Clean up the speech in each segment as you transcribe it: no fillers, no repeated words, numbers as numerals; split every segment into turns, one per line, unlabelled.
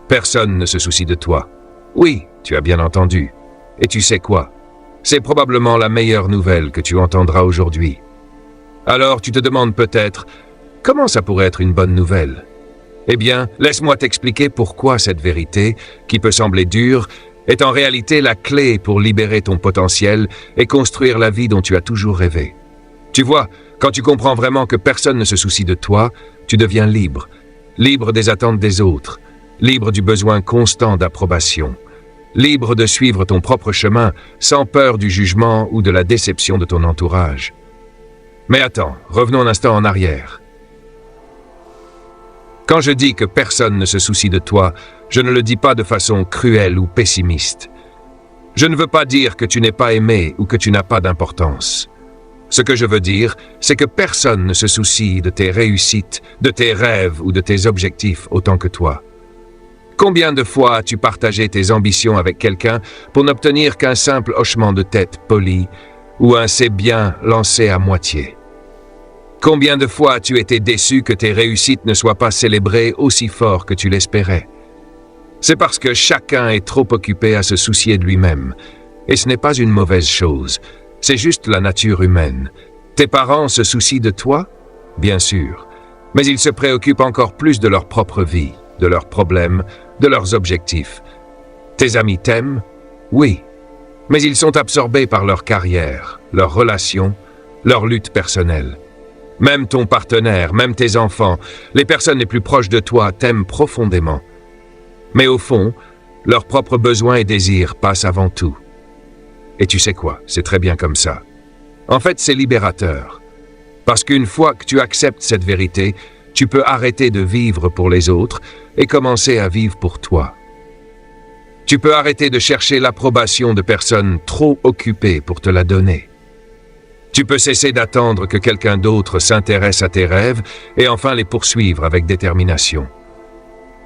Personne ne se soucie de toi. Oui, tu as bien entendu. Et tu sais quoi? C'est probablement la meilleure nouvelle que tu entendras aujourd'hui. Alors tu te demandes peut-être, comment ça pourrait être une bonne nouvelle? Eh bien, laisse-moi t'expliquer pourquoi cette vérité, qui peut sembler dure, est en réalité la clé pour libérer ton potentiel et construire la vie dont tu as toujours rêvé. Tu vois, quand tu comprends vraiment que personne ne se soucie de toi, tu deviens libre. Libre des attentes des autres, libre du besoin constant d'approbation, libre de suivre ton propre chemin sans peur du jugement ou de la déception de ton entourage. Mais attends, revenons un instant en arrière. Quand je dis que personne ne se soucie de toi, je ne le dis pas de façon cruelle ou pessimiste. Je ne veux pas dire que tu n'es pas aimé ou que tu n'as pas d'importance. Ce que je veux dire, c'est que personne ne se soucie de tes réussites, de tes rêves ou de tes objectifs autant que toi. Combien de fois as-tu partagé tes ambitions avec quelqu'un pour n'obtenir qu'un simple hochement de tête poli ou un « c'est bien » lancé à moitié? Combien de fois as-tu été déçu que tes réussites ne soient pas célébrées aussi fort que tu l'espérais? C'est parce que chacun est trop occupé à se soucier de lui-même. Et ce n'est pas une mauvaise chose, c'est juste la nature humaine. Tes parents se soucient de toi? Bien sûr. Mais ils se préoccupent encore plus de leur propre vie, de leurs problèmes, de leurs objectifs. Tes amis t'aiment? Oui. Mais ils sont absorbés par leur carrière, leurs relations, leur lutte personnelle. Même ton partenaire, même tes enfants, les personnes les plus proches de toi t'aiment profondément. Mais au fond, leurs propres besoins et désirs passent avant tout. Et tu sais quoi, c'est très bien comme ça. En fait, c'est libérateur. Parce qu'une fois que tu acceptes cette vérité, tu peux arrêter de vivre pour les autres et commencer à vivre pour toi. Tu peux arrêter de chercher l'approbation de personnes trop occupées pour te la donner. Tu peux cesser d'attendre que quelqu'un d'autre s'intéresse à tes rêves et enfin les poursuivre avec détermination.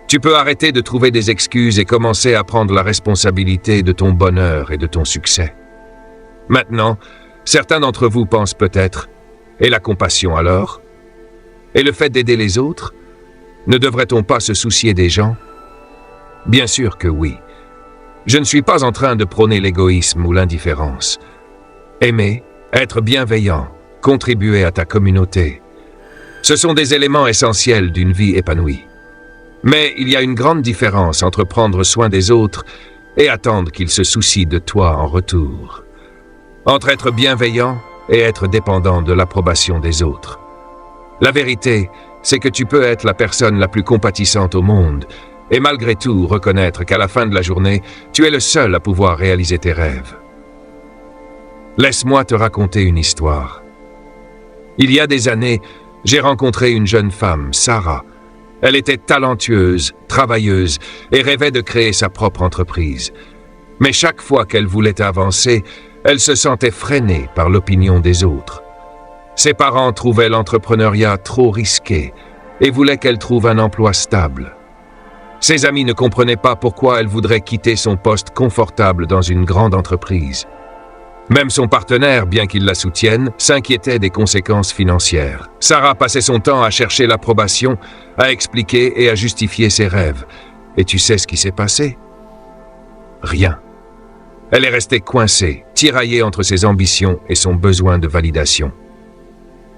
Tu peux arrêter de trouver des excuses et commencer à prendre la responsabilité de ton bonheur et de ton succès. Maintenant, certains d'entre vous pensent peut-être, et la compassion alors? Et le fait d'aider les autres? Ne devrait-on pas se soucier des gens? Bien sûr que oui. Je ne suis pas en train de prôner l'égoïsme ou l'indifférence. Aimer, être bienveillant, contribuer à ta communauté. Ce sont des éléments essentiels d'une vie épanouie. Mais il y a une grande différence entre prendre soin des autres et attendre qu'ils se soucient de toi en retour. Entre être bienveillant et être dépendant de l'approbation des autres. La vérité, c'est que tu peux être la personne la plus compatissante au monde et malgré tout reconnaître qu'à la fin de la journée, tu es le seul à pouvoir réaliser tes rêves. Laisse-moi te raconter une histoire. Il y a des années, j'ai rencontré une jeune femme, Sarah. Elle était talentueuse, travailleuse et rêvait de créer sa propre entreprise. Mais chaque fois qu'elle voulait avancer, elle se sentait freinée par l'opinion des autres. Ses parents trouvaient l'entrepreneuriat trop risqué et voulaient qu'elle trouve un emploi stable. Ses amis ne comprenaient pas pourquoi elle voudrait quitter son poste confortable dans une grande entreprise. Même son partenaire, bien qu'il la soutienne, s'inquiétait des conséquences financières. Sarah passait son temps à chercher l'approbation, à expliquer et à justifier ses rêves. Et tu sais ce qui s'est passé? Rien. Elle est restée coincée, tiraillée entre ses ambitions et son besoin de validation.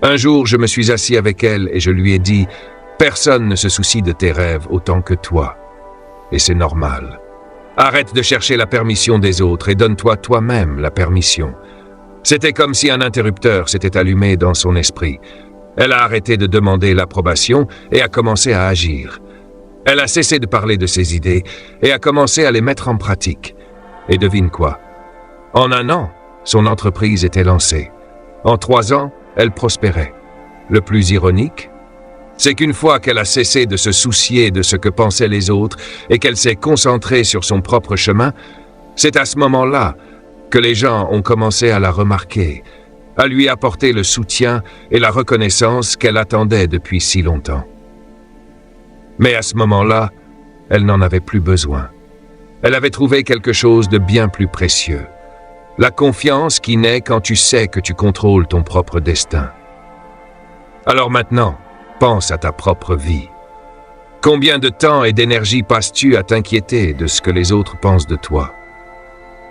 Un jour, je me suis assis avec elle et je lui ai dit « Personne ne se soucie de tes rêves autant que toi. Et c'est normal. Arrête de chercher la permission des autres et donne-toi toi-même la permission. » C'était comme si un interrupteur s'était allumé dans son esprit. Elle a arrêté de demander l'approbation et a commencé à agir. Elle a cessé de parler de ses idées et a commencé à les mettre en pratique. Et devine quoi? En 1 an, son entreprise était lancée. En 3 ans, elle prospérait. Le plus ironique, c'est qu'une fois qu'elle a cessé de se soucier de ce que pensaient les autres et qu'elle s'est concentrée sur son propre chemin, c'est à ce moment-là que les gens ont commencé à la remarquer, à lui apporter le soutien et la reconnaissance qu'elle attendait depuis si longtemps. Mais à ce moment-là, elle n'en avait plus besoin. Elle avait trouvé quelque chose de bien plus précieux. La confiance qui naît quand tu sais que tu contrôles ton propre destin. Alors maintenant, pense à ta propre vie. Combien de temps et d'énergie passes-tu à t'inquiéter de ce que les autres pensent de toi?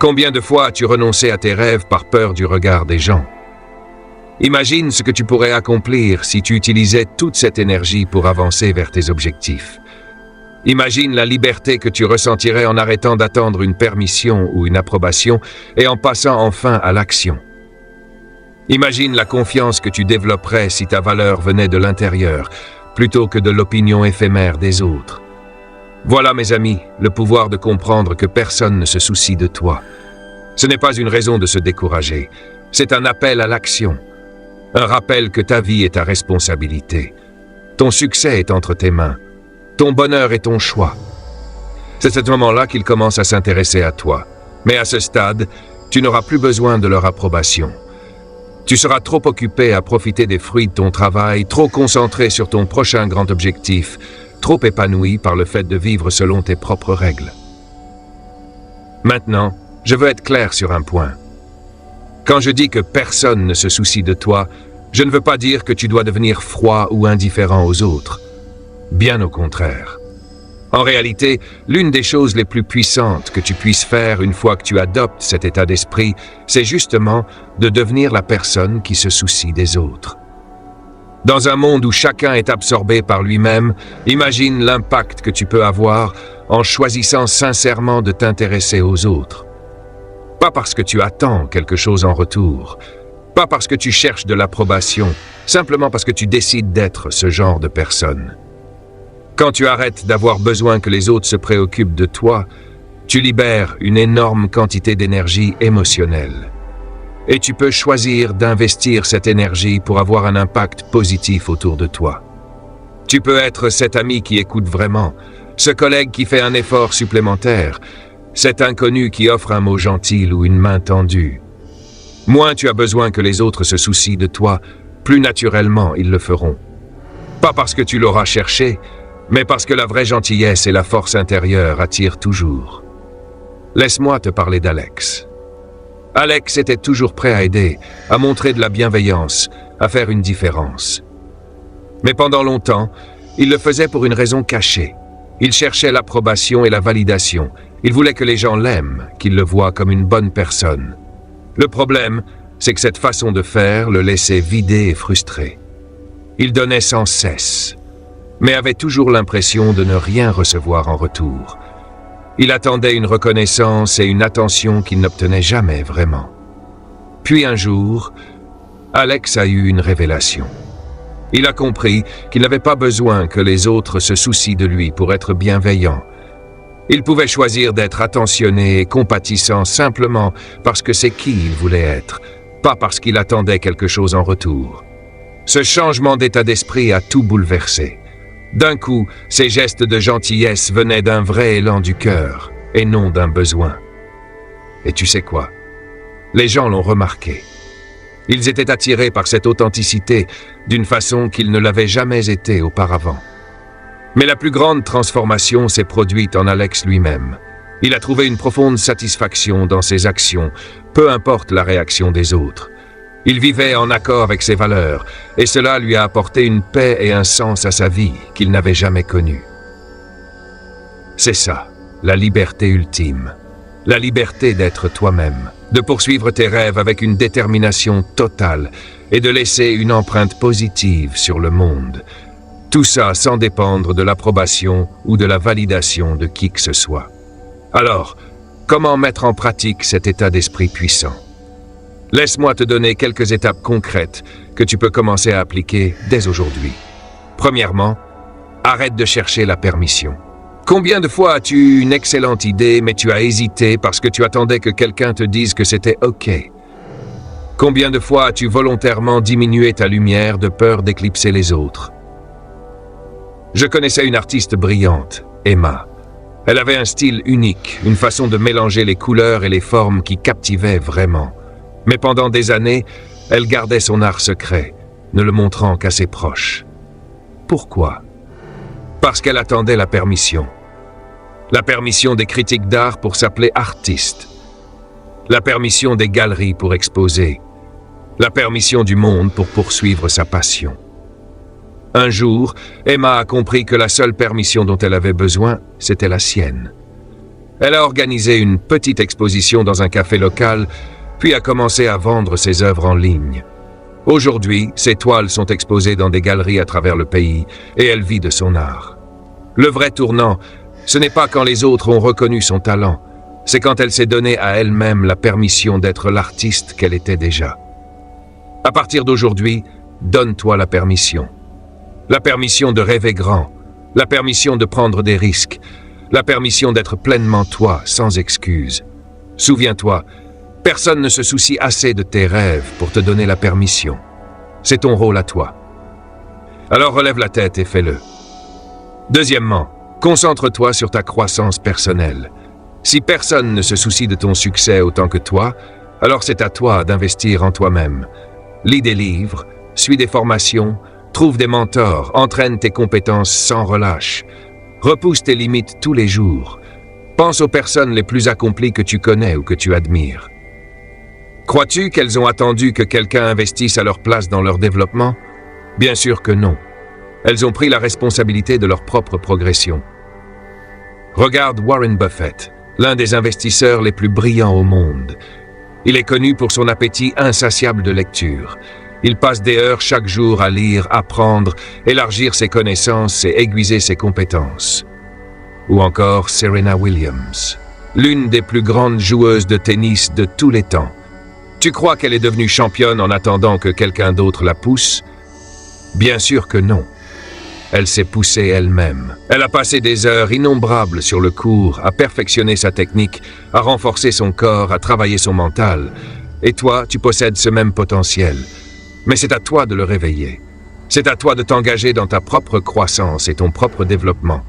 Combien de fois as-tu renoncé à tes rêves par peur du regard des gens? Imagine ce que tu pourrais accomplir si tu utilisais toute cette énergie pour avancer vers tes objectifs. Imagine la liberté que tu ressentirais en arrêtant d'attendre une permission ou une approbation et en passant enfin à l'action. Imagine la confiance que tu développerais si ta valeur venait de l'intérieur, plutôt que de l'opinion éphémère des autres. Voilà, mes amis, le pouvoir de comprendre que personne ne se soucie de toi. Ce n'est pas une raison de se décourager, c'est un appel à l'action. Un rappel que ta vie est ta responsabilité. Ton succès est entre tes mains. Ton bonheur est ton choix. C'est à ce moment-là qu'ils commencent à s'intéresser à toi. Mais à ce stade, tu n'auras plus besoin de leur approbation. Tu seras trop occupé à profiter des fruits de ton travail, trop concentré sur ton prochain grand objectif, trop épanoui par le fait de vivre selon tes propres règles. Maintenant, je veux être clair sur un point. Quand je dis que personne ne se soucie de toi, je ne veux pas dire que tu dois devenir froid ou indifférent aux autres. Bien au contraire. En réalité, l'une des choses les plus puissantes que tu puisses faire une fois que tu adoptes cet état d'esprit, c'est justement de devenir la personne qui se soucie des autres. Dans un monde où chacun est absorbé par lui-même, imagine l'impact que tu peux avoir en choisissant sincèrement de t'intéresser aux autres. Pas parce que tu attends quelque chose en retour, pas parce que tu cherches de l'approbation, simplement parce que tu décides d'être ce genre de personne. Quand tu arrêtes d'avoir besoin que les autres se préoccupent de toi, tu libères une énorme quantité d'énergie émotionnelle. Et tu peux choisir d'investir cette énergie pour avoir un impact positif autour de toi. Tu peux être cet ami qui écoute vraiment, ce collègue qui fait un effort supplémentaire, cet inconnu qui offre un mot gentil ou une main tendue. Moins tu as besoin que les autres se soucient de toi, plus naturellement ils le feront. Pas parce que tu l'auras cherché, mais parce que la vraie gentillesse et la force intérieure attirent toujours. Laisse-moi te parler d'Alex. Alex était toujours prêt à aider, à montrer de la bienveillance, à faire une différence. Mais pendant longtemps, il le faisait pour une raison cachée. Il cherchait l'approbation et la validation. Il voulait que les gens l'aiment, qu'ils le voient comme une bonne personne. Le problème, c'est que cette façon de faire le laissait vidé et frustré. Il donnait sans cesse, mais avait toujours l'impression de ne rien recevoir en retour. Il attendait une reconnaissance et une attention qu'il n'obtenait jamais vraiment. Puis un jour, Alex a eu une révélation. Il a compris qu'il n'avait pas besoin que les autres se soucient de lui pour être bienveillant. Il pouvait choisir d'être attentionné et compatissant simplement parce que c'est qui il voulait être, pas parce qu'il attendait quelque chose en retour. Ce changement d'état d'esprit a tout bouleversé. D'un coup, ces gestes de gentillesse venaient d'un vrai élan du cœur, et non d'un besoin. Et tu sais quoi? Les gens l'ont remarqué. Ils étaient attirés par cette authenticité d'une façon qu'ils ne l'avaient jamais été auparavant. Mais la plus grande transformation s'est produite en Alex lui-même. Il a trouvé une profonde satisfaction dans ses actions, peu importe la réaction des autres. Il vivait en accord avec ses valeurs, et cela lui a apporté une paix et un sens à sa vie qu'il n'avait jamais connue. C'est ça, la liberté ultime. La liberté d'être toi-même, de poursuivre tes rêves avec une détermination totale et de laisser une empreinte positive sur le monde. Tout ça sans dépendre de l'approbation ou de la validation de qui que ce soit. Alors, comment mettre en pratique cet état d'esprit puissant? Laisse-moi te donner quelques étapes concrètes que tu peux commencer à appliquer dès aujourd'hui. Premièrement, arrête de chercher la permission. Combien de fois as-tu eu une excellente idée, mais tu as hésité parce que tu attendais que quelqu'un te dise que c'était OK? Combien de fois as-tu volontairement diminué ta lumière de peur d'éclipser les autres? Je connaissais une artiste brillante, Emma. Elle avait un style unique, une façon de mélanger les couleurs et les formes qui captivait vraiment. Mais pendant des années, elle gardait son art secret, ne le montrant qu'à ses proches. Pourquoi? Parce qu'elle attendait la permission. La permission des critiques d'art pour s'appeler artiste. La permission des galeries pour exposer. La permission du monde pour poursuivre sa passion. Un jour, Emma a compris que la seule permission dont elle avait besoin, c'était la sienne. Elle a organisé une petite exposition dans un café local, puis a commencé à vendre ses œuvres en ligne. Aujourd'hui, ses toiles sont exposées dans des galeries à travers le pays, et elle vit de son art. Le vrai tournant, ce n'est pas quand les autres ont reconnu son talent, c'est quand elle s'est donnée à elle-même la permission d'être l'artiste qu'elle était déjà. À partir d'aujourd'hui, donne-toi la permission. La permission de rêver grand, la permission de prendre des risques, la permission d'être pleinement toi, sans excuse. Souviens-toi, personne ne se soucie assez de tes rêves pour te donner la permission. C'est ton rôle à toi. Alors relève la tête et fais-le. Deuxièmement, concentre-toi sur ta croissance personnelle. Si personne ne se soucie de ton succès autant que toi, alors c'est à toi d'investir en toi-même. Lis des livres, suis des formations, trouve des mentors, entraîne tes compétences sans relâche. Repousse tes limites tous les jours. Pense aux personnes les plus accomplies que tu connais ou que tu admires. Crois-tu qu'elles ont attendu que quelqu'un investisse à leur place dans leur développement? Bien sûr que non. Elles ont pris la responsabilité de leur propre progression. Regarde Warren Buffett, l'un des investisseurs les plus brillants au monde. Il est connu pour son appétit insatiable de lecture. Il passe des heures chaque jour à lire, apprendre, élargir ses connaissances et aiguiser ses compétences. Ou encore Serena Williams, l'une des plus grandes joueuses de tennis de tous les temps. Tu crois qu'elle est devenue championne en attendant que quelqu'un d'autre la pousse? Bien sûr que non. Elle s'est poussée elle-même. Elle a passé des heures innombrables sur le court, à perfectionner sa technique, à renforcer son corps, à travailler son mental. Et toi, tu possèdes ce même potentiel. Mais c'est à toi de le réveiller. C'est à toi de t'engager dans ta propre croissance et ton propre développement.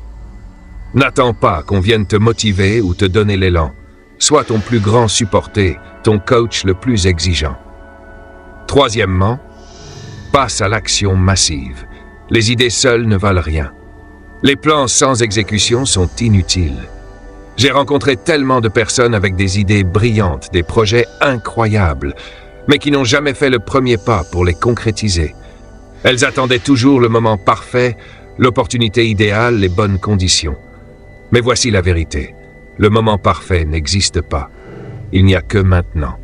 N'attends pas qu'on vienne te motiver ou te donner l'élan. Sois ton plus grand supporté, ton coach le plus exigeant. Troisièmement, passe à l'action massive. Les idées seules ne valent rien. Les plans sans exécution sont inutiles. J'ai rencontré tellement de personnes avec des idées brillantes, des projets incroyables, mais qui n'ont jamais fait le premier pas pour les concrétiser. Elles attendaient toujours le moment parfait, l'opportunité idéale, les bonnes conditions. Mais voici la vérité. Le moment parfait n'existe pas. Il n'y a que maintenant.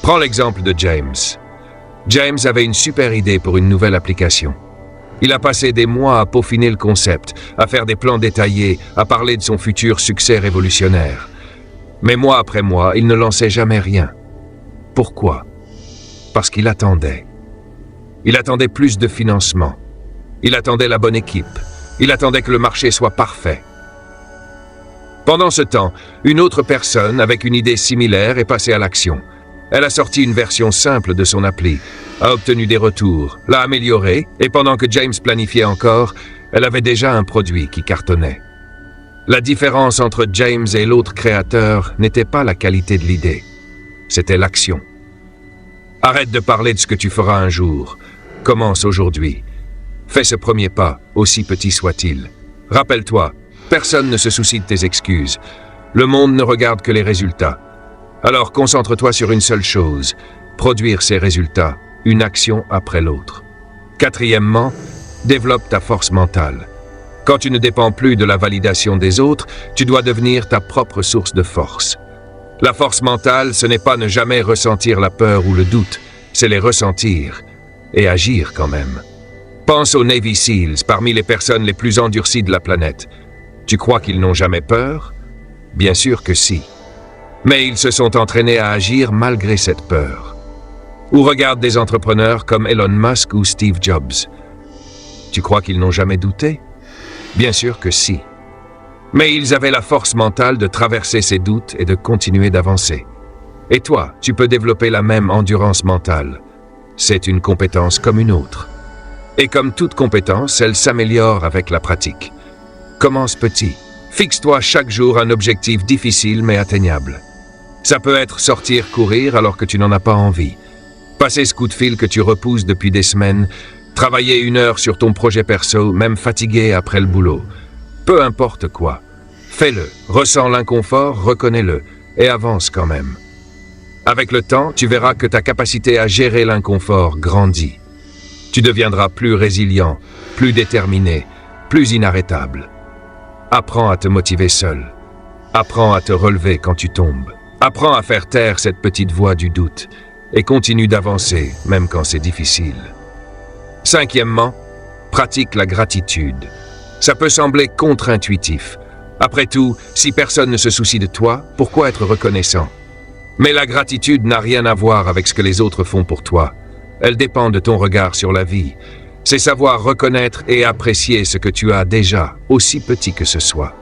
Prends l'exemple de James. James avait une super idée pour une nouvelle application. Il a passé des mois à peaufiner le concept, à faire des plans détaillés, à parler de son futur succès révolutionnaire. Mais mois après mois, il ne lançait jamais rien. Pourquoi? Parce qu'il attendait. Il attendait plus de financement. Il attendait la bonne équipe. Il attendait que le marché soit parfait. Pendant ce temps, une autre personne avec une idée similaire est passée à l'action. Elle a sorti une version simple de son appli, a obtenu des retours, l'a améliorée, et pendant que James planifiait encore, elle avait déjà un produit qui cartonnait. La différence entre James et l'autre créateur n'était pas la qualité de l'idée, c'était l'action. Arrête de parler de ce que tu feras un jour. Commence aujourd'hui. Fais ce premier pas, aussi petit soit-il. Rappelle-toi, personne ne se soucie de tes excuses. Le monde ne regarde que les résultats. Alors concentre-toi sur une seule chose, produire ces résultats, une action après l'autre. Quatrièmement, développe ta force mentale. Quand tu ne dépends plus de la validation des autres, tu dois devenir ta propre source de force. La force mentale, ce n'est pas ne jamais ressentir la peur ou le doute, c'est les ressentir et agir quand même. Pense aux Navy Seals, parmi les personnes les plus endurcies de la planète. Tu crois qu'ils n'ont jamais peur? Bien sûr que si. Mais ils se sont entraînés à agir malgré cette peur. Ou regarde des entrepreneurs comme Elon Musk ou Steve Jobs. Tu crois qu'ils n'ont jamais douté? Bien sûr que si. Mais ils avaient la force mentale de traverser ces doutes et de continuer d'avancer. Et toi, tu peux développer la même endurance mentale. C'est une compétence comme une autre. Et comme toute compétence, elle s'améliore avec la pratique. Commence petit. Fixe-toi chaque jour un objectif difficile mais atteignable. Ça peut être sortir courir alors que tu n'en as pas envie. Passer ce coup de fil que tu repousses depuis des semaines. Travailler 1 heure sur ton projet perso, même fatigué après le boulot. Peu importe quoi. Fais-le, ressens l'inconfort, reconnais-le et avance quand même. Avec le temps, tu verras que ta capacité à gérer l'inconfort grandit. Tu deviendras plus résilient, plus déterminé, plus inarrêtable. Apprends à te motiver seul. Apprends à te relever quand tu tombes. Apprends à faire taire cette petite voix du doute et continue d'avancer, même quand c'est difficile. Cinquièmement, pratique la gratitude. Ça peut sembler contre-intuitif. Après tout, si personne ne se soucie de toi, pourquoi être reconnaissant? Mais la gratitude n'a rien à voir avec ce que les autres font pour toi. Elle dépend de ton regard sur la vie. C'est savoir reconnaître et apprécier ce que tu as déjà, aussi petit que ce soit.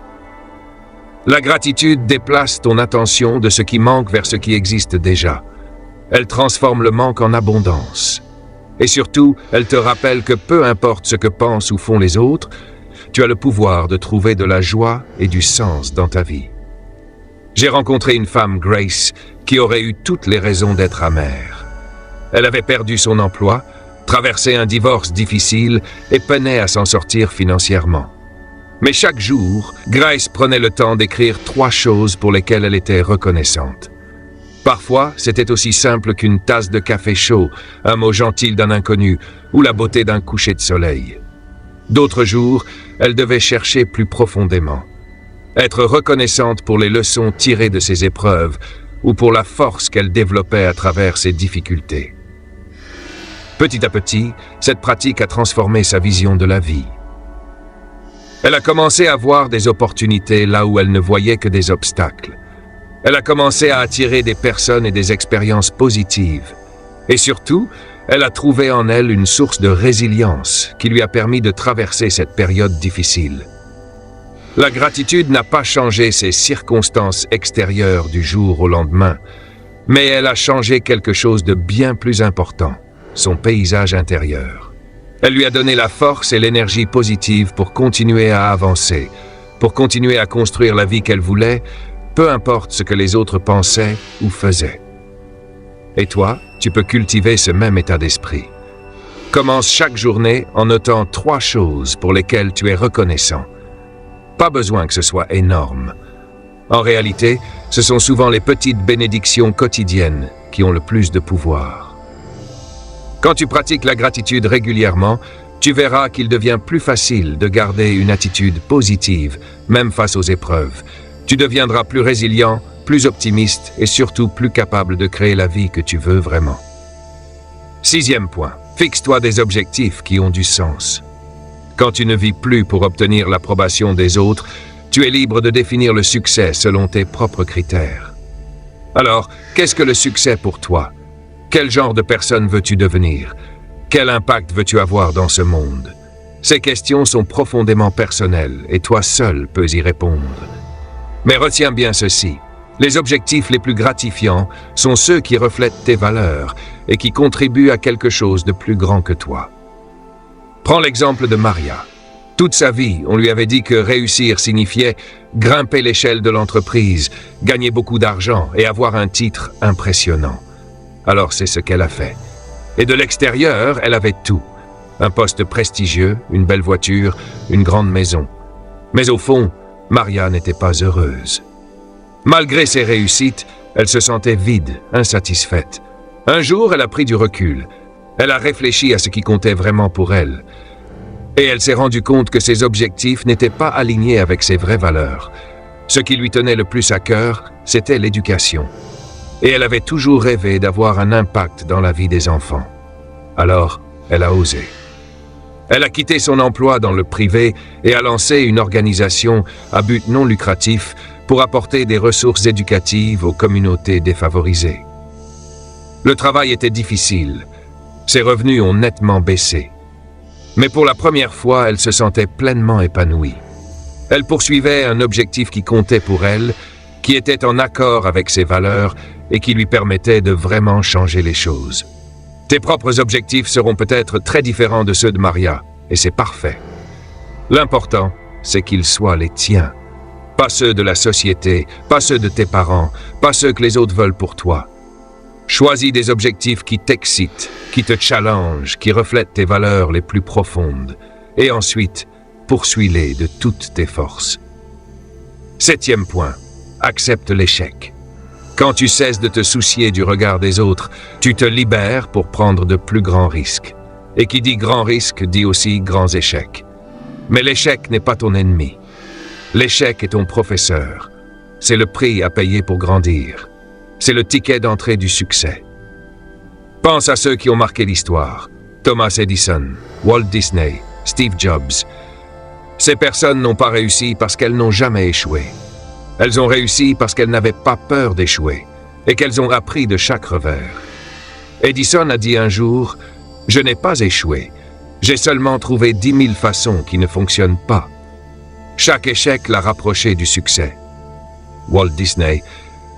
La gratitude déplace ton attention de ce qui manque vers ce qui existe déjà. Elle transforme le manque en abondance. Et surtout, elle te rappelle que peu importe ce que pensent ou font les autres, tu as le pouvoir de trouver de la joie et du sens dans ta vie. J'ai rencontré une femme, Grace, qui aurait eu toutes les raisons d'être amère. Elle avait perdu son emploi, traversé un divorce difficile et peinait à s'en sortir financièrement. Mais chaque jour, Grace prenait le temps d'écrire 3 choses pour lesquelles elle était reconnaissante. Parfois, c'était aussi simple qu'une tasse de café chaud, un mot gentil d'un inconnu ou la beauté d'un coucher de soleil. D'autres jours, elle devait chercher plus profondément. Être reconnaissante pour les leçons tirées de ses épreuves ou pour la force qu'elle développait à travers ses difficultés. Petit à petit, cette pratique a transformé sa vision de la vie. Elle a commencé à voir des opportunités là où elle ne voyait que des obstacles. Elle a commencé à attirer des personnes et des expériences positives. Et surtout, elle a trouvé en elle une source de résilience qui lui a permis de traverser cette période difficile. La gratitude n'a pas changé ses circonstances extérieures du jour au lendemain, mais elle a changé quelque chose de bien plus important, son paysage intérieur. Elle lui a donné la force et l'énergie positive pour continuer à avancer, pour continuer à construire la vie qu'elle voulait, peu importe ce que les autres pensaient ou faisaient. Et toi, tu peux cultiver ce même état d'esprit. Commence chaque journée en notant 3 choses pour lesquelles tu es reconnaissant. Pas besoin que ce soit énorme. En réalité, ce sont souvent les petites bénédictions quotidiennes qui ont le plus de pouvoir. Quand tu pratiques la gratitude régulièrement, tu verras qu'il devient plus facile de garder une attitude positive, même face aux épreuves. Tu deviendras plus résilient, plus optimiste et surtout plus capable de créer la vie que tu veux vraiment. 6e point, fixe-toi des objectifs qui ont du sens. Quand tu ne vis plus pour obtenir l'approbation des autres, tu es libre de définir le succès selon tes propres critères. Alors, qu'est-ce que le succès pour toi? Quel genre de personne veux-tu devenir? Quel impact veux-tu avoir dans ce monde? Ces questions sont profondément personnelles et toi seul peux y répondre. Mais retiens bien ceci, les objectifs les plus gratifiants sont ceux qui reflètent tes valeurs et qui contribuent à quelque chose de plus grand que toi. Prends l'exemple de Maria. Toute sa vie, on lui avait dit que réussir signifiait grimper l'échelle de l'entreprise, gagner beaucoup d'argent et avoir un titre impressionnant. Alors c'est ce qu'elle a fait. Et de l'extérieur, elle avait tout. Un poste prestigieux, une belle voiture, une grande maison. Mais au fond, Maria n'était pas heureuse. Malgré ses réussites, elle se sentait vide, insatisfaite. Un jour, elle a pris du recul. Elle a réfléchi à ce qui comptait vraiment pour elle. Et elle s'est rendue compte que ses objectifs n'étaient pas alignés avec ses vraies valeurs. Ce qui lui tenait le plus à cœur, c'était l'éducation. Et elle avait toujours rêvé d'avoir un impact dans la vie des enfants. Alors, elle a osé. Elle a quitté son emploi dans le privé et a lancé une organisation à but non lucratif pour apporter des ressources éducatives aux communautés défavorisées. Le travail était difficile. Ses revenus ont nettement baissé. Mais pour la première fois, elle se sentait pleinement épanouie. Elle poursuivait un objectif qui comptait pour elle, qui était en accord avec ses valeurs et qui lui permettait de vraiment changer les choses. Tes propres objectifs seront peut-être très différents de ceux de Maria, et c'est parfait. L'important, c'est qu'ils soient les tiens. Pas ceux de la société, pas ceux de tes parents, pas ceux que les autres veulent pour toi. Choisis des objectifs qui t'excitent, qui te challengent, qui reflètent tes valeurs les plus profondes. Et ensuite, poursuis-les de toutes tes forces. 7e point, accepte l'échec. Quand tu cesses de te soucier du regard des autres, tu te libères pour prendre de plus grands risques. Et qui dit grand risque dit aussi grands échecs. Mais l'échec n'est pas ton ennemi. L'échec est ton professeur. C'est le prix à payer pour grandir. C'est le ticket d'entrée du succès. Pense à ceux qui ont marqué l'histoire. Thomas Edison, Walt Disney, Steve Jobs. Ces personnes n'ont pas réussi parce qu'elles n'ont jamais échoué. Elles ont réussi parce qu'elles n'avaient pas peur d'échouer et qu'elles ont appris de chaque revers. Edison a dit un jour « Je n'ai pas échoué. J'ai seulement trouvé 10 000 façons qui ne fonctionnent pas. » Chaque échec l'a rapproché du succès. Walt Disney,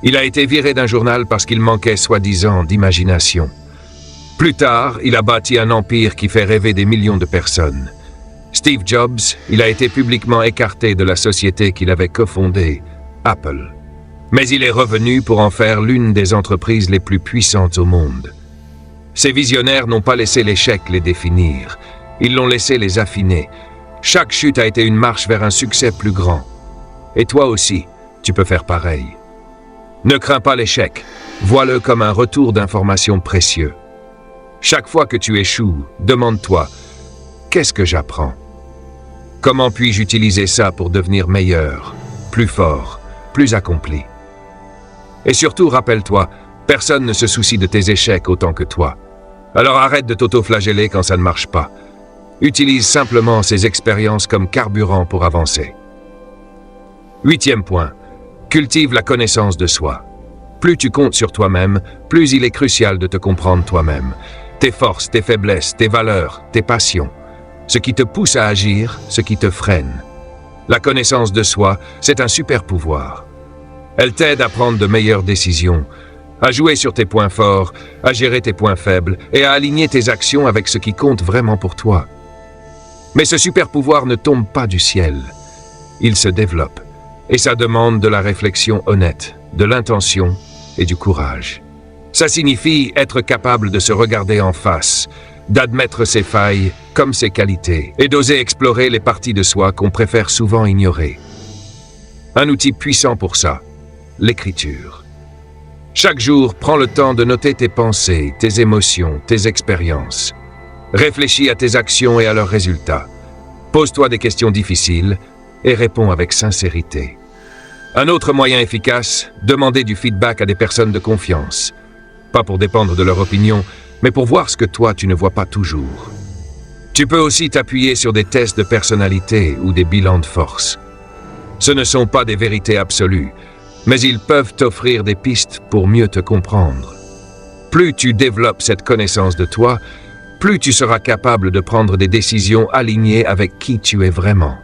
il a été viré d'un journal parce qu'il manquait soi-disant d'imagination. Plus tard, il a bâti un empire qui fait rêver des millions de personnes. Steve Jobs, il a été publiquement écarté de la société qu'il avait cofondée, Apple. Mais il est revenu pour en faire l'une des entreprises les plus puissantes au monde. Ces visionnaires n'ont pas laissé l'échec les définir, ils l'ont laissé les affiner. Chaque chute a été une marche vers un succès plus grand. Et toi aussi, tu peux faire pareil. Ne crains pas l'échec, vois-le comme un retour d'informations précieux. Chaque fois que tu échoues, demande-toi, qu'est-ce que j'apprends? Comment puis-je utiliser ça pour devenir meilleur, plus fort, plus accompli? Et surtout, rappelle-toi, personne ne se soucie de tes échecs autant que toi. Alors arrête de t'auto-flageller quand ça ne marche pas. Utilise simplement ces expériences comme carburant pour avancer. 8e point. Cultive la connaissance de soi. Plus tu comptes sur toi-même, plus il est crucial de te comprendre toi-même. Tes forces, tes faiblesses, tes valeurs, tes passions. Ce qui te pousse à agir, ce qui te freine. La connaissance de soi, c'est un super pouvoir. Elle t'aide à prendre de meilleures décisions, à jouer sur tes points forts, à gérer tes points faibles et à aligner tes actions avec ce qui compte vraiment pour toi. Mais ce super pouvoir ne tombe pas du ciel. Il se développe et ça demande de la réflexion honnête, de l'intention et du courage. Ça signifie être capable de se regarder en face, d'admettre ses failles comme ses qualités et d'oser explorer les parties de soi qu'on préfère souvent ignorer. Un outil puissant pour ça, l'écriture. Chaque jour, prends le temps de noter tes pensées, tes émotions, tes expériences. Réfléchis à tes actions et à leurs résultats. Pose-toi des questions difficiles et réponds avec sincérité. Un autre moyen efficace, demander du feedback à des personnes de confiance. Pas pour dépendre de leur opinion, mais pour voir ce que toi tu ne vois pas toujours. Tu peux aussi t'appuyer sur des tests de personnalité ou des bilans de force. Ce ne sont pas des vérités absolues, mais ils peuvent t'offrir des pistes pour mieux te comprendre. Plus tu développes cette connaissance de toi, plus tu seras capable de prendre des décisions alignées avec qui tu es vraiment,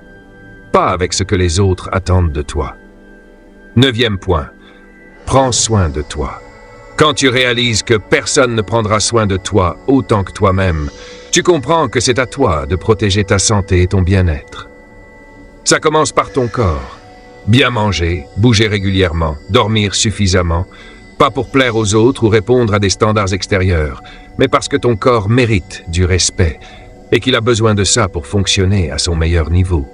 pas avec ce que les autres attendent de toi. 9e point, prends soin de toi. Quand tu réalises que personne ne prendra soin de toi autant que toi-même, tu comprends que c'est à toi de protéger ta santé et ton bien-être. Ça commence par ton corps. Bien manger, bouger régulièrement, dormir suffisamment, pas pour plaire aux autres ou répondre à des standards extérieurs, mais parce que ton corps mérite du respect et qu'il a besoin de ça pour fonctionner à son meilleur niveau.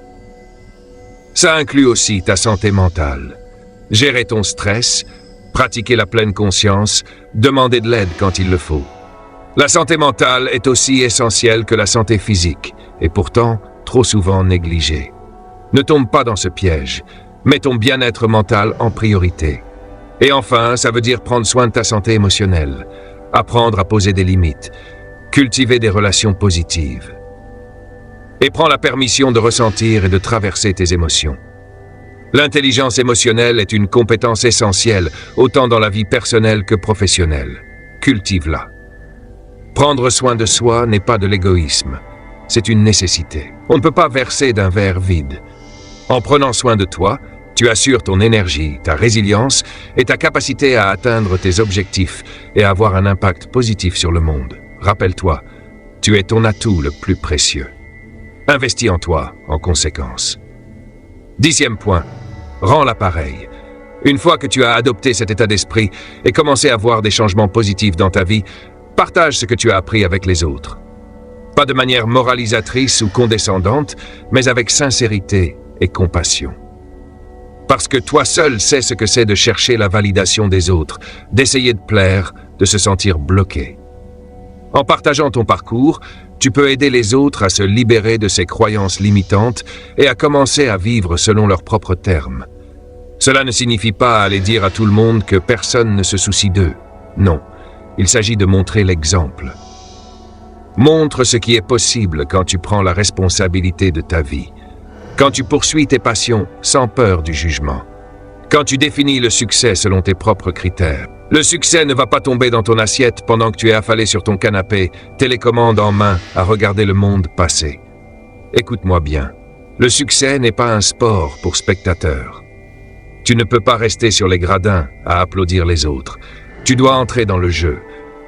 Ça inclut aussi ta santé mentale. Gérer ton stress, pratiquer la pleine conscience, demander de l'aide quand il le faut. La santé mentale est aussi essentielle que la santé physique, et pourtant trop souvent négligée. Ne tombe pas dans ce piège. Mets ton bien-être mental en priorité. Et enfin, ça veut dire prendre soin de ta santé émotionnelle, apprendre à poser des limites, cultiver des relations positives. Et prends la permission de ressentir et de traverser tes émotions. L'intelligence émotionnelle est une compétence essentielle, autant dans la vie personnelle que professionnelle. Cultive-la. Prendre soin de soi n'est pas de l'égoïsme, c'est une nécessité. On ne peut pas verser d'un verre vide. En prenant soin de toi, tu assures ton énergie, ta résilience et ta capacité à atteindre tes objectifs et à avoir un impact positif sur le monde. Rappelle-toi, tu es ton atout le plus précieux. Investis en toi, en conséquence. 10e point, rends l'appareil. Une fois que tu as adopté cet état d'esprit et commencé à voir des changements positifs dans ta vie, partage ce que tu as appris avec les autres. Pas de manière moralisatrice ou condescendante, mais avec sincérité et compassion. Parce que toi seul sais ce que c'est de chercher la validation des autres, d'essayer de plaire, de se sentir bloqué. En partageant ton parcours, Tu peux aider les autres à se libérer de ces croyances limitantes et à commencer à vivre selon leurs propres termes. Cela ne signifie pas aller dire à tout le monde que personne ne se soucie d'eux. Non, il s'agit de montrer l'exemple. Montre ce qui est possible quand tu prends la responsabilité de ta vie, quand tu poursuis tes passions sans peur du jugement, quand tu définis le succès selon tes propres critères. Le succès ne va pas tomber dans ton assiette pendant que tu es affalé sur ton canapé, télécommande en main, à regarder le monde passer. Écoute-moi bien, le succès n'est pas un sport pour spectateurs. Tu ne peux pas rester sur les gradins à applaudir les autres. Tu dois entrer dans le jeu,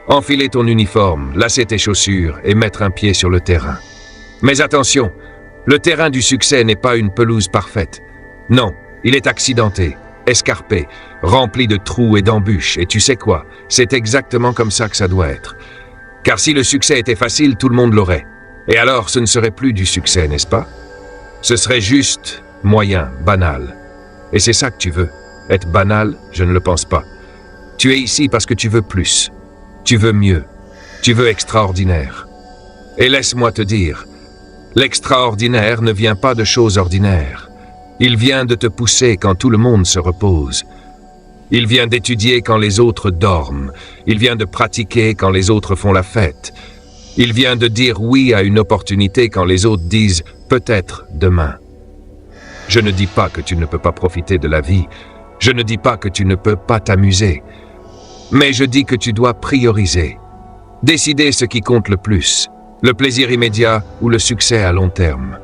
enfiler ton uniforme, lasser tes chaussures et mettre un pied sur le terrain. Mais attention, le terrain du succès n'est pas une pelouse parfaite. Non, il est accidenté, escarpé, rempli de trous et d'embûches, et tu sais quoi, c'est exactement comme ça que ça doit être. Car si le succès était facile, tout le monde l'aurait. Et alors, ce ne serait plus du succès, n'est-ce pas? Ce serait juste, moyen, banal. Et c'est ça que tu veux. Être banal, je ne le pense pas. Tu es ici parce que tu veux plus. Tu veux mieux. Tu veux extraordinaire. Et laisse-moi te dire, l'extraordinaire ne vient pas de choses ordinaires. Il vient de te pousser quand tout le monde se repose. Il vient d'étudier quand les autres dorment. Il vient de pratiquer quand les autres font la fête. Il vient de dire oui à une opportunité quand les autres disent peut-être demain. Je ne dis pas que tu ne peux pas profiter de la vie. Je ne dis pas que tu ne peux pas t'amuser. Mais je dis que tu dois prioriser. Décider ce qui compte le plus, le plaisir immédiat ou le succès à long terme.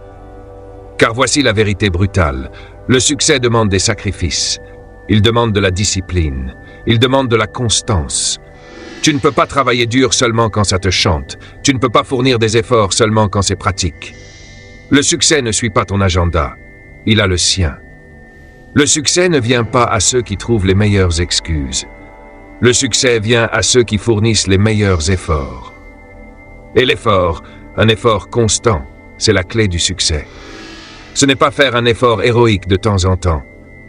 Car voici la vérité brutale. Le succès demande des sacrifices. Il demande de la discipline. Il demande de la constance. Tu ne peux pas travailler dur seulement quand ça te chante. Tu ne peux pas fournir des efforts seulement quand c'est pratique. Le succès ne suit pas ton agenda. Il a le sien. Le succès ne vient pas à ceux qui trouvent les meilleures excuses. Le succès vient à ceux qui fournissent les meilleurs efforts. Et l'effort, un effort constant, c'est la clé du succès. Ce n'est pas faire un effort héroïque de temps en temps.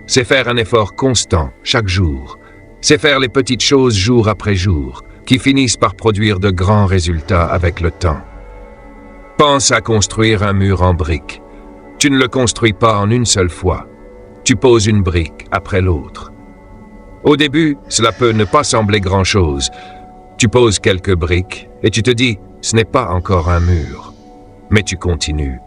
C'est faire un effort constant, chaque jour. C'est faire les petites choses jour après jour, qui finissent par produire de grands résultats avec le temps. Pense à construire un mur en briques. Tu ne le construis pas en une seule fois. Tu poses une brique après l'autre. Au début, cela peut ne pas sembler grand-chose. Tu poses quelques briques et tu te dis, ce n'est pas encore un mur. Mais tu continues.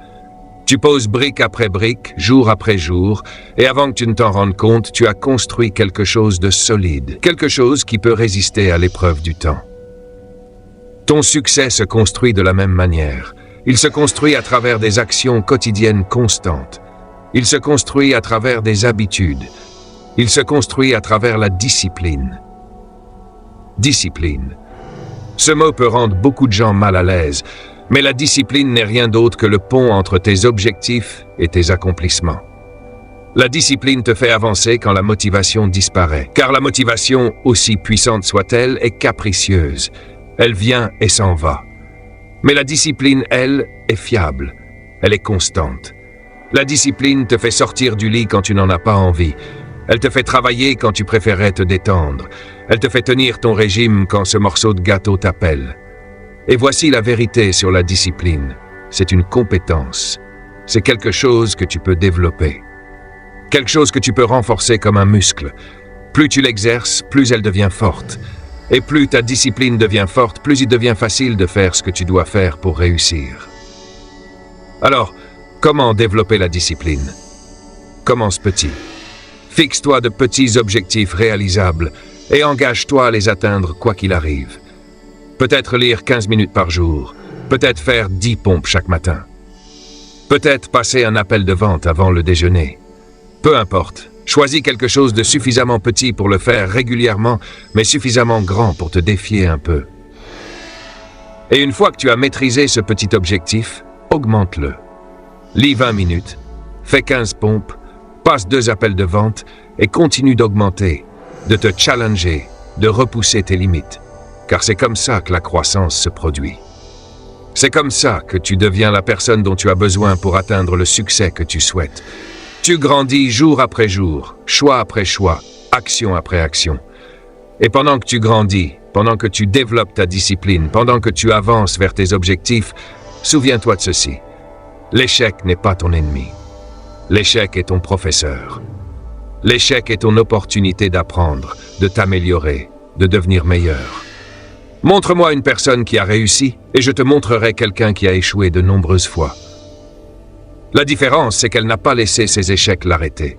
Tu poses brique après brique, jour après jour, et avant que tu ne t'en rendes compte, tu as construit quelque chose de solide, quelque chose qui peut résister à l'épreuve du temps. Ton succès se construit de la même manière. Il se construit à travers des actions quotidiennes constantes. Il se construit à travers des habitudes. Il se construit à travers la discipline. Discipline. Ce mot peut rendre beaucoup de gens mal à l'aise, mais la discipline n'est rien d'autre que le pont entre tes objectifs et tes accomplissements. La discipline te fait avancer quand la motivation disparaît, car la motivation, aussi puissante soit-elle, est capricieuse. Elle vient et s'en va. Mais la discipline, elle, est fiable. Elle est constante. La discipline te fait sortir du lit quand tu n'en as pas envie. Elle te fait travailler quand tu préférais te détendre. Elle te fait tenir ton régime quand ce morceau de gâteau t'appelle. Et voici la vérité sur la discipline. C'est une compétence. C'est quelque chose que tu peux développer. Quelque chose que tu peux renforcer comme un muscle. Plus tu l'exerces, plus elle devient forte. Et plus ta discipline devient forte, plus il devient facile de faire ce que tu dois faire pour réussir. Alors, comment développer la discipline? Commence petit. Fixe-toi de petits objectifs réalisables et engage-toi à les atteindre quoi qu'il arrive. Peut-être lire 15 minutes par jour, peut-être faire 10 pompes chaque matin. Peut-être passer un appel de vente avant le déjeuner. Peu importe, choisis quelque chose de suffisamment petit pour le faire régulièrement, mais suffisamment grand pour te défier un peu. Et une fois que tu as maîtrisé ce petit objectif, augmente-le. Lis 20 minutes, fais 15 pompes, passe 2 appels de vente et continue d'augmenter, de te challenger, de repousser tes limites. Car c'est comme ça que la croissance se produit. C'est comme ça que tu deviens la personne dont tu as besoin pour atteindre le succès que tu souhaites. Tu grandis jour après jour, choix après choix, action après action. Et pendant que tu grandis, pendant que tu développes ta discipline, pendant que tu avances vers tes objectifs, souviens-toi de ceci. L'échec n'est pas ton ennemi. L'échec est ton professeur. L'échec est ton opportunité d'apprendre, de t'améliorer, de devenir meilleur. Montre-moi une personne qui a réussi et je te montrerai quelqu'un qui a échoué de nombreuses fois. La différence, c'est qu'elle n'a pas laissé ses échecs l'arrêter.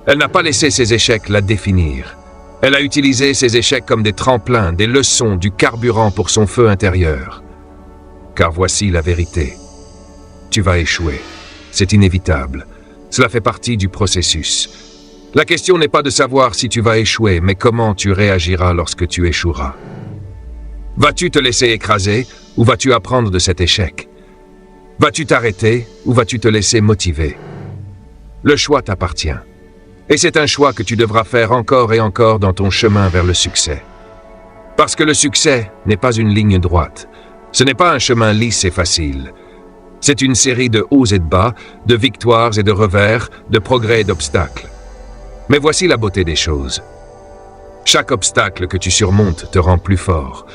Elle n'a pas laissé ses échecs la définir. Elle a utilisé ses échecs comme des tremplins, des leçons, du carburant pour son feu intérieur. Car voici la vérité. Tu vas échouer. C'est inévitable. Cela fait partie du processus. La question n'est pas de savoir si tu vas échouer, mais comment tu réagiras lorsque tu échoueras. Vas-tu te laisser écraser ou vas-tu apprendre de cet échec? Vas-tu t'arrêter ou vas-tu te laisser motiver? Le choix t'appartient. Et c'est un choix que tu devras faire encore et encore dans ton chemin vers le succès. Parce que le succès n'est pas une ligne droite. Ce n'est pas un chemin lisse et facile. C'est une série de hauts et de bas, de victoires et de revers, de progrès et d'obstacles. Mais voici la beauté des choses. Chaque obstacle que tu surmontes te rend plus fort.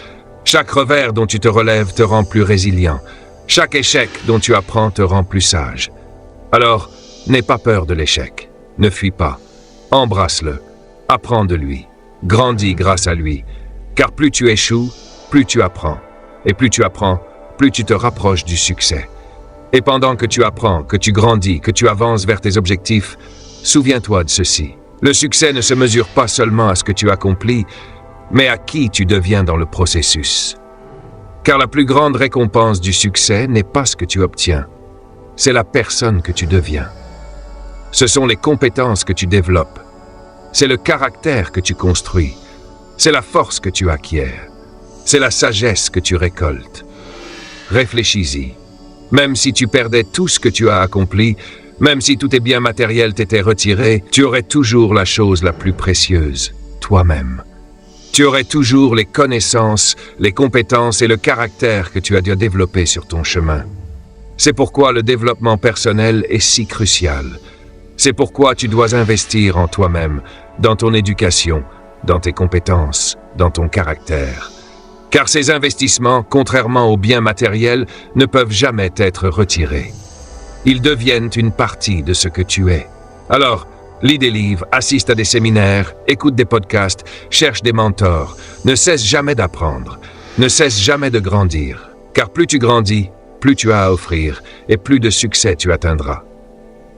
Chaque revers dont tu te relèves te rend plus résilient. Chaque échec dont tu apprends te rend plus sage. Alors, n'aie pas peur de l'échec. Ne fuis pas. Embrasse-le. Apprends de lui. Grandis grâce à lui. Car plus tu échoues, plus tu apprends. Et plus tu apprends, plus tu te rapproches du succès. Et pendant que tu apprends, que tu grandis, que tu avances vers tes objectifs, souviens-toi de ceci. Le succès ne se mesure pas seulement à ce que tu accomplis, mais à qui tu deviens dans le processus. Car la plus grande récompense du succès n'est pas ce que tu obtiens, c'est la personne que tu deviens. Ce sont les compétences que tu développes, c'est le caractère que tu construis, c'est la force que tu acquiers, c'est la sagesse que tu récoltes. Réfléchis-y. Même si tu perdais tout ce que tu as accompli, même si tous tes biens matériels t'étaient retirés, tu aurais toujours la chose la plus précieuse, toi-même. Tu aurais toujours les connaissances, les compétences et le caractère que tu as dû développer sur ton chemin. C'est pourquoi le développement personnel est si crucial. C'est pourquoi tu dois investir en toi-même, dans ton éducation, dans tes compétences, dans ton caractère. Car ces investissements, contrairement aux biens matériels, ne peuvent jamais être retirés. Ils deviennent une partie de ce que tu es. Alors, lis des livres, assiste à des séminaires, écoute des podcasts, cherche des mentors. Ne cesse jamais d'apprendre, ne cesse jamais de grandir. Car plus tu grandis, plus tu as à offrir et plus de succès tu atteindras.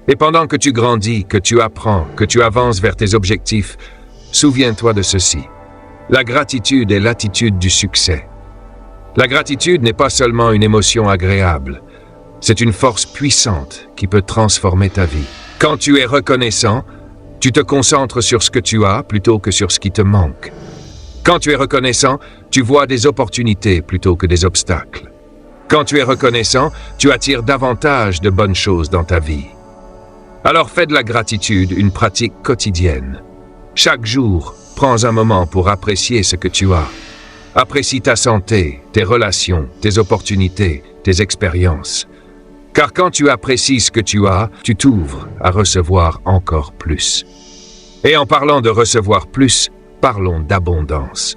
Et pendant que tu grandis, que tu apprends, que tu avances vers tes objectifs, souviens-toi de ceci. La gratitude est l'attitude du succès. La gratitude n'est pas seulement une émotion agréable, c'est une force puissante qui peut transformer ta vie. Quand tu es reconnaissant, tu te concentres sur ce que tu as plutôt que sur ce qui te manque. Quand tu es reconnaissant, tu vois des opportunités plutôt que des obstacles. Quand tu es reconnaissant, tu attires davantage de bonnes choses dans ta vie. Alors fais de la gratitude une pratique quotidienne. Chaque jour, prends un moment pour apprécier ce que tu as. Apprécie ta santé, tes relations, tes opportunités, tes expériences. Car quand tu apprécies ce que tu as, tu t'ouvres à recevoir encore plus. Et en parlant de recevoir plus, parlons d'abondance.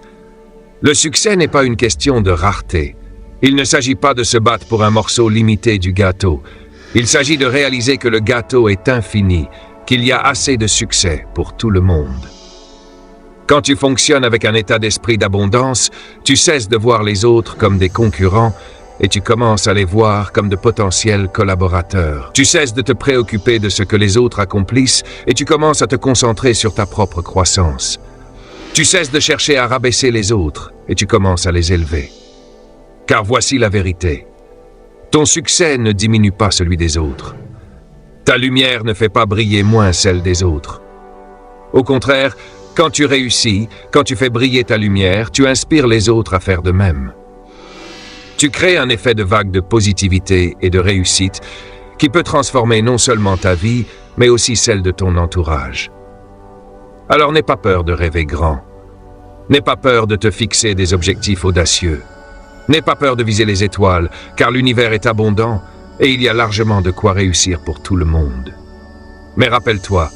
Le succès n'est pas une question de rareté. Il ne s'agit pas de se battre pour un morceau limité du gâteau. Il s'agit de réaliser que le gâteau est infini, qu'il y a assez de succès pour tout le monde. Quand tu fonctionnes avec un état d'esprit d'abondance, tu cesses de voir les autres comme des concurrents et tu commences à les voir comme de potentiels collaborateurs. Tu cesses de te préoccuper de ce que les autres accomplissent et tu commences à te concentrer sur ta propre croissance. Tu cesses de chercher à rabaisser les autres et tu commences à les élever. Car voici la vérité. Ton succès ne diminue pas celui des autres. Ta lumière ne fait pas briller moins celle des autres. Au contraire, quand tu réussis, quand tu fais briller ta lumière, tu inspires les autres à faire de même. Tu crées un effet de vague de positivité et de réussite qui peut transformer non seulement ta vie, mais aussi celle de ton entourage. Alors n'aie pas peur de rêver grand. N'aie pas peur de te fixer des objectifs audacieux. N'aie pas peur de viser les étoiles, car l'univers est abondant et il y a largement de quoi réussir pour tout le monde. Mais rappelle-toi,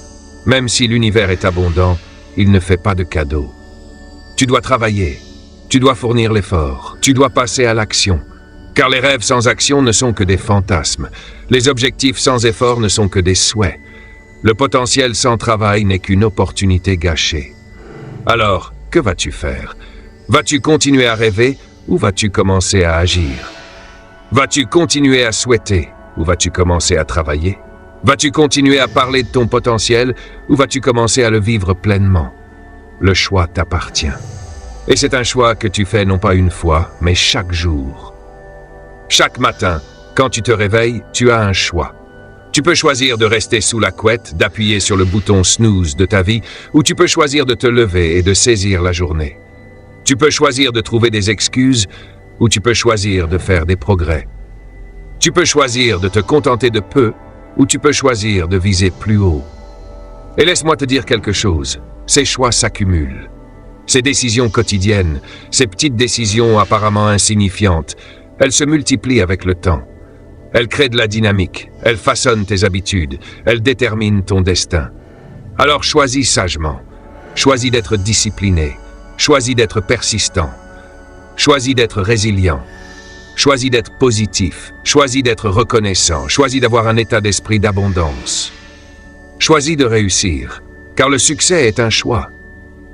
même si l'univers est abondant, il ne fait pas de cadeaux. Tu dois travailler, tu dois fournir l'effort, tu dois passer à l'action. Car les rêves sans action ne sont que des fantasmes. Les objectifs sans effort ne sont que des souhaits. Le potentiel sans travail n'est qu'une opportunité gâchée. Alors, que vas-tu faire? Vas-tu continuer à rêver ou vas-tu commencer à agir? Vas-tu continuer à souhaiter ou vas-tu commencer à travailler? Vas-tu continuer à parler de ton potentiel ou vas-tu commencer à le vivre pleinement? Le choix t'appartient. Et c'est un choix que tu fais non pas une fois, mais chaque jour. Chaque matin, quand tu te réveilles, tu as un choix. Tu peux choisir de rester sous la couette, d'appuyer sur le bouton snooze de ta vie, ou tu peux choisir de te lever et de saisir la journée. Tu peux choisir de trouver des excuses, ou tu peux choisir de faire des progrès. Tu peux choisir de te contenter de peu, ou tu peux choisir de viser plus haut. Et laisse-moi te dire quelque chose, ces choix s'accumulent. Ces décisions quotidiennes, ces petites décisions apparemment insignifiantes, elles se multiplient avec le temps. Elles créent de la dynamique, elles façonnent tes habitudes, elles déterminent ton destin. Alors choisis sagement, choisis d'être discipliné, choisis d'être persistant, choisis d'être résilient, choisis d'être positif, choisis d'être reconnaissant, choisis d'avoir un état d'esprit d'abondance. Choisis de réussir, car le succès est un choix.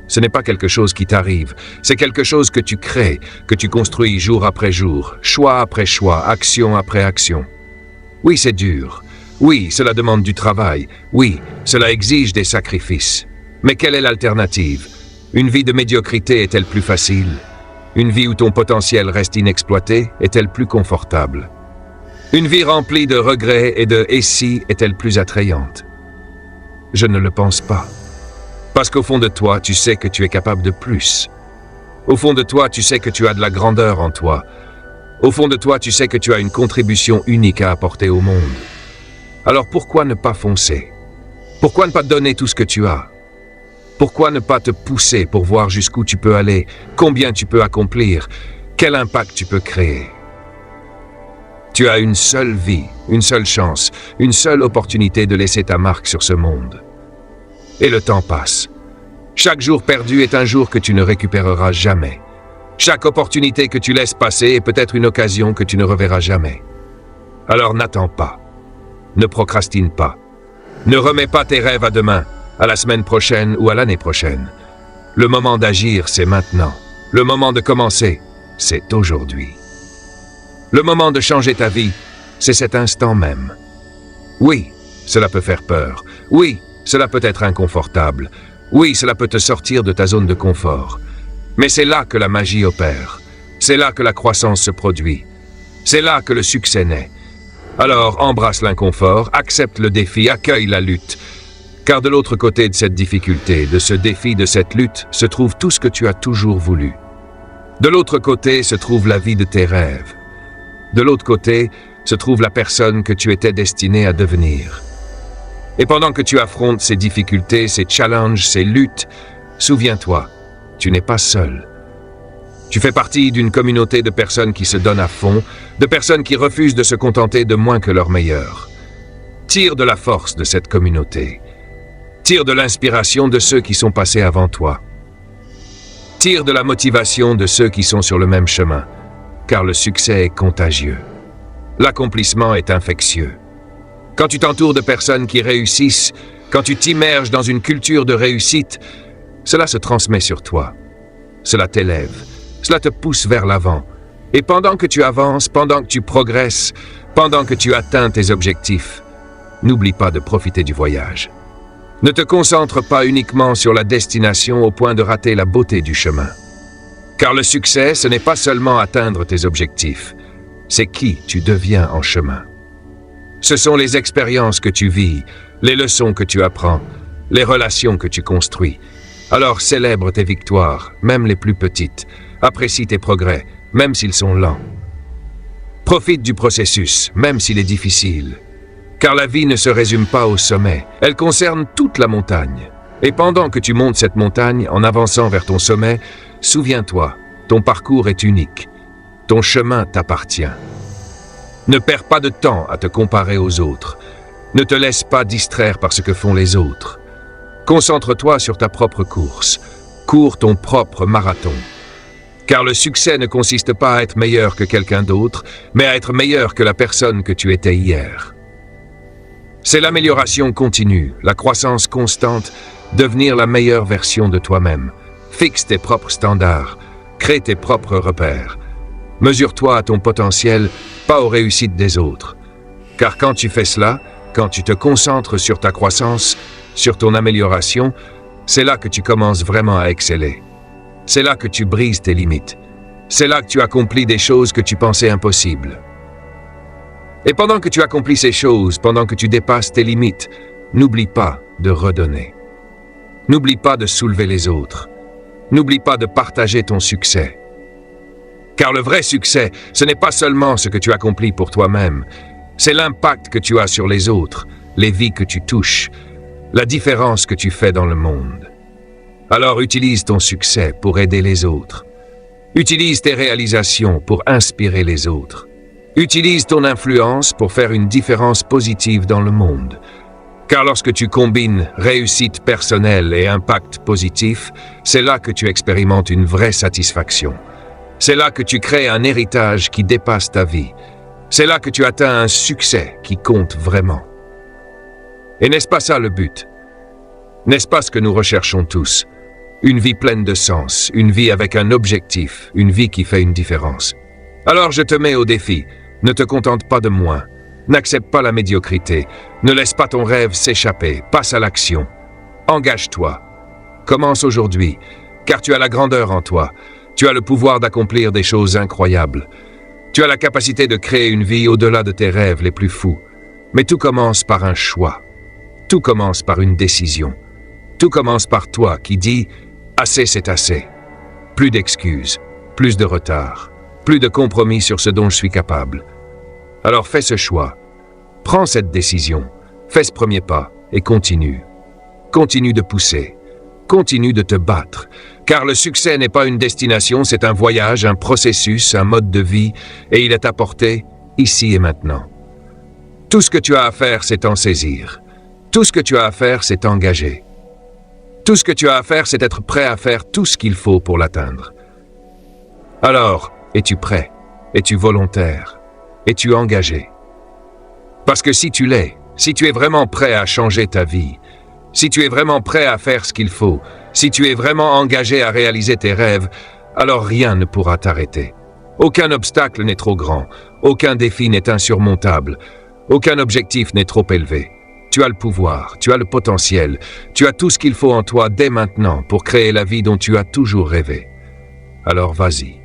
Ce n'est pas quelque chose qui t'arrive, c'est quelque chose que tu crées, que tu construis jour après jour, choix après choix, action après action. Oui, c'est dur. Oui, cela demande du travail. Oui, cela exige des sacrifices. Mais quelle est l'alternative? Une vie de médiocrité est-elle plus facile? Une vie où ton potentiel reste inexploité est-elle plus confortable? Une vie remplie de regrets et de « et si » est-elle plus attrayante? Je ne le pense pas. Parce qu'au fond de toi, tu sais que tu es capable de plus. Au fond de toi, tu sais que tu as de la grandeur en toi. Au fond de toi, tu sais que tu as une contribution unique à apporter au monde. Alors pourquoi ne pas foncer? Pourquoi ne pas donner tout ce que tu as? Pourquoi ne pas te pousser pour voir jusqu'où tu peux aller, combien tu peux accomplir, quel impact tu peux créer? Tu as une seule vie, une seule chance, une seule opportunité de laisser ta marque sur ce monde. Et le temps passe. Chaque jour perdu est un jour que tu ne récupéreras jamais. Chaque opportunité que tu laisses passer est peut-être une occasion que tu ne reverras jamais. Alors n'attends pas. Ne procrastine pas. Ne remets pas tes rêves à demain, à la semaine prochaine ou à l'année prochaine. Le moment d'agir, c'est maintenant. Le moment de commencer, c'est aujourd'hui. Le moment de changer ta vie, c'est cet instant même. Oui, cela peut faire peur. Oui, cela peut être inconfortable. Oui, cela peut te sortir de ta zone de confort. Mais c'est là que la magie opère. C'est là que la croissance se produit. C'est là que le succès naît. Alors embrasse l'inconfort, accepte le défi, accueille la lutte. Car de l'autre côté de cette difficulté, de ce défi, de cette lutte, se trouve tout ce que tu as toujours voulu. De l'autre côté se trouve la vie de tes rêves. De l'autre côté se trouve la personne que tu étais destiné à devenir. Et pendant que tu affrontes ces difficultés, ces challenges, ces luttes, souviens-toi, tu n'es pas seul. Tu fais partie d'une communauté de personnes qui se donnent à fond, de personnes qui refusent de se contenter de moins que leur meilleur. Tire de la force de cette communauté. Tire de l'inspiration de ceux qui sont passés avant toi. Tire de la motivation de ceux qui sont sur le même chemin, car le succès est contagieux. L'accomplissement est infectieux. Quand tu t'entoures de personnes qui réussissent, quand tu t'immerges dans une culture de réussite, cela se transmet sur toi. Cela t'élève, cela te pousse vers l'avant. Et pendant que tu avances, pendant que tu progresses, pendant que tu atteins tes objectifs, n'oublie pas de profiter du voyage. Ne te concentre pas uniquement sur la destination au point de rater la beauté du chemin. Car le succès, ce n'est pas seulement atteindre tes objectifs, c'est qui tu deviens en chemin. Ce sont les expériences que tu vis, les leçons que tu apprends, les relations que tu construis. Alors célèbre tes victoires, même les plus petites. Apprécie tes progrès, même s'ils sont lents. Profite du processus, même s'il est difficile. Car la vie ne se résume pas au sommet, elle concerne toute la montagne. Et pendant que tu montes cette montagne, en avançant vers ton sommet, souviens-toi, ton parcours est unique. Ton chemin t'appartient. Ne perds pas de temps à te comparer aux autres. Ne te laisse pas distraire par ce que font les autres. Concentre-toi sur ta propre course. Cours ton propre marathon. Car le succès ne consiste pas à être meilleur que quelqu'un d'autre, mais à être meilleur que la personne que tu étais hier. C'est l'amélioration continue, la croissance constante, devenir la meilleure version de toi-même. Fixe tes propres standards, crée tes propres repères. Mesure-toi à ton potentiel, pas aux réussites des autres. Car quand tu fais cela, quand tu te concentres sur ta croissance, sur ton amélioration, c'est là que tu commences vraiment à exceller. C'est là que tu brises tes limites. C'est là que tu accomplis des choses que tu pensais impossibles. Et pendant que tu accomplis ces choses, pendant que tu dépasses tes limites, n'oublie pas de redonner. N'oublie pas de soulever les autres. N'oublie pas de partager ton succès. Car le vrai succès, ce n'est pas seulement ce que tu accomplis pour toi-même, c'est l'impact que tu as sur les autres, les vies que tu touches, la différence que tu fais dans le monde. Alors utilise ton succès pour aider les autres. Utilise tes réalisations pour inspirer les autres. Utilise ton influence pour faire une différence positive dans le monde. Car lorsque tu combines réussite personnelle et impact positif, c'est là que tu expérimentes une vraie satisfaction. C'est là que tu crées un héritage qui dépasse ta vie. C'est là que tu atteins un succès qui compte vraiment. Et n'est-ce pas ça le but? N'est-ce pas ce que nous recherchons tous? Une vie pleine de sens, une vie avec un objectif, une vie qui fait une différence. Alors je te mets au défi, ne te contente pas de moins, n'accepte pas la médiocrité, ne laisse pas ton rêve s'échapper, passe à l'action. Engage-toi. Commence aujourd'hui, car tu as la grandeur en toi, tu as le pouvoir d'accomplir des choses incroyables. Tu as la capacité de créer une vie au-delà de tes rêves les plus fous. Mais tout commence par un choix. Tout commence par une décision. Tout commence par toi qui dis « assez c'est assez ». Plus d'excuses, plus de retard, plus de compromis sur ce dont je suis capable. Alors fais ce choix. Prends cette décision. Fais ce premier pas et continue. Continue de pousser. Continue de te battre. Car le succès n'est pas une destination, c'est un voyage, un processus, un mode de vie, et il est à portée ici et maintenant. Tout ce que tu as à faire, c'est t'en saisir. Tout ce que tu as à faire, c'est t'engager. Tout ce que tu as à faire, c'est être prêt à faire tout ce qu'il faut pour l'atteindre. Alors, es-tu prêt? Es-tu volontaire? Es-tu engagé? Parce que si tu l'es, si tu es vraiment prêt à changer ta vie, si tu es vraiment prêt à faire ce qu'il faut, si tu es vraiment engagé à réaliser tes rêves, alors rien ne pourra t'arrêter. Aucun obstacle n'est trop grand, aucun défi n'est insurmontable, aucun objectif n'est trop élevé. Tu as le pouvoir, tu as le potentiel, tu as tout ce qu'il faut en toi dès maintenant pour créer la vie dont tu as toujours rêvé. Alors vas-y,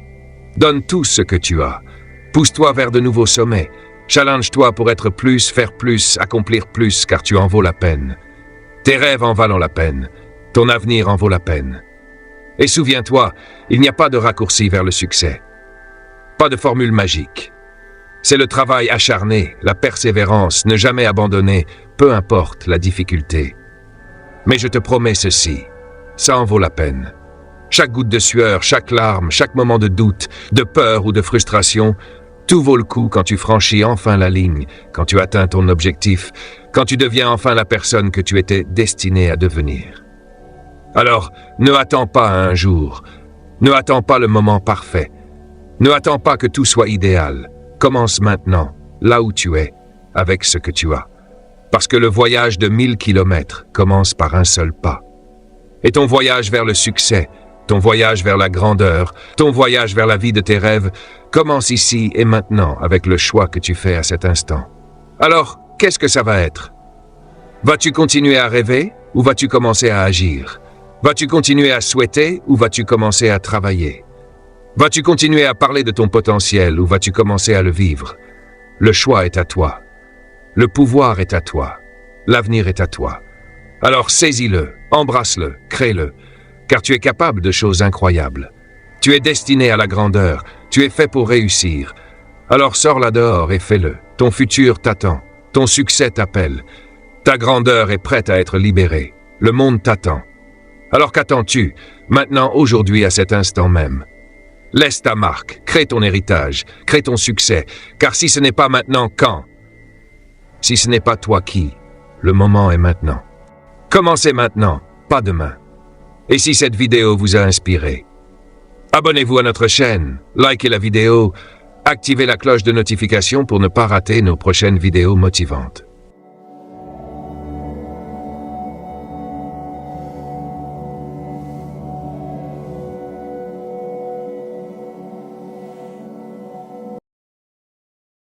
donne tout ce que tu as, pousse-toi vers de nouveaux sommets, challenge-toi pour être plus, faire plus, accomplir plus, car tu en vaux la peine. Tes rêves en valent la peine, ton avenir en vaut la peine. Et souviens-toi, il n'y a pas de raccourci vers le succès. Pas de formule magique. C'est le travail acharné, la persévérance, ne jamais abandonner, peu importe la difficulté. Mais je te promets ceci, ça en vaut la peine. Chaque goutte de sueur, chaque larme, chaque moment de doute, de peur ou de frustration, tout vaut le coup quand tu franchis enfin la ligne, quand tu atteins ton objectif, quand tu deviens enfin la personne que tu étais destiné à devenir. Alors, ne attends pas un jour, ne attends pas le moment parfait, ne attends pas que tout soit idéal. Commence maintenant, là où tu es, avec ce que tu as. Parce que le voyage de 1000 kilomètres commence par un seul pas. Et ton voyage vers le succès, ton voyage vers la grandeur, ton voyage vers la vie de tes rêves, commence ici et maintenant avec le choix que tu fais à cet instant. Alors, qu'est-ce que ça va être? Vas-tu continuer à rêver ou vas-tu commencer à agir? Vas-tu continuer à souhaiter ou vas-tu commencer à travailler? Vas-tu continuer à parler de ton potentiel ou vas-tu commencer à le vivre? Le choix est à toi. Le pouvoir est à toi. L'avenir est à toi. Alors saisis-le, embrasse-le, crée-le, car tu es capable de choses incroyables. Tu es destiné à la grandeur, tu es fait pour réussir. Alors sors-la dehors et fais-le. Ton futur t'attend, ton succès t'appelle. Ta grandeur est prête à être libérée. Le monde t'attend. Alors qu'attends-tu, maintenant, aujourd'hui, à cet instant même? Laisse ta marque, crée ton héritage, crée ton succès, car si ce n'est pas maintenant, quand? Si ce n'est pas toi qui? Le moment est maintenant. Commencez maintenant, pas demain. Et si cette vidéo vous a inspiré, Abonnez-vous à notre chaîne, likez la vidéo, activez la cloche de notification pour ne pas rater nos prochaines vidéos motivantes.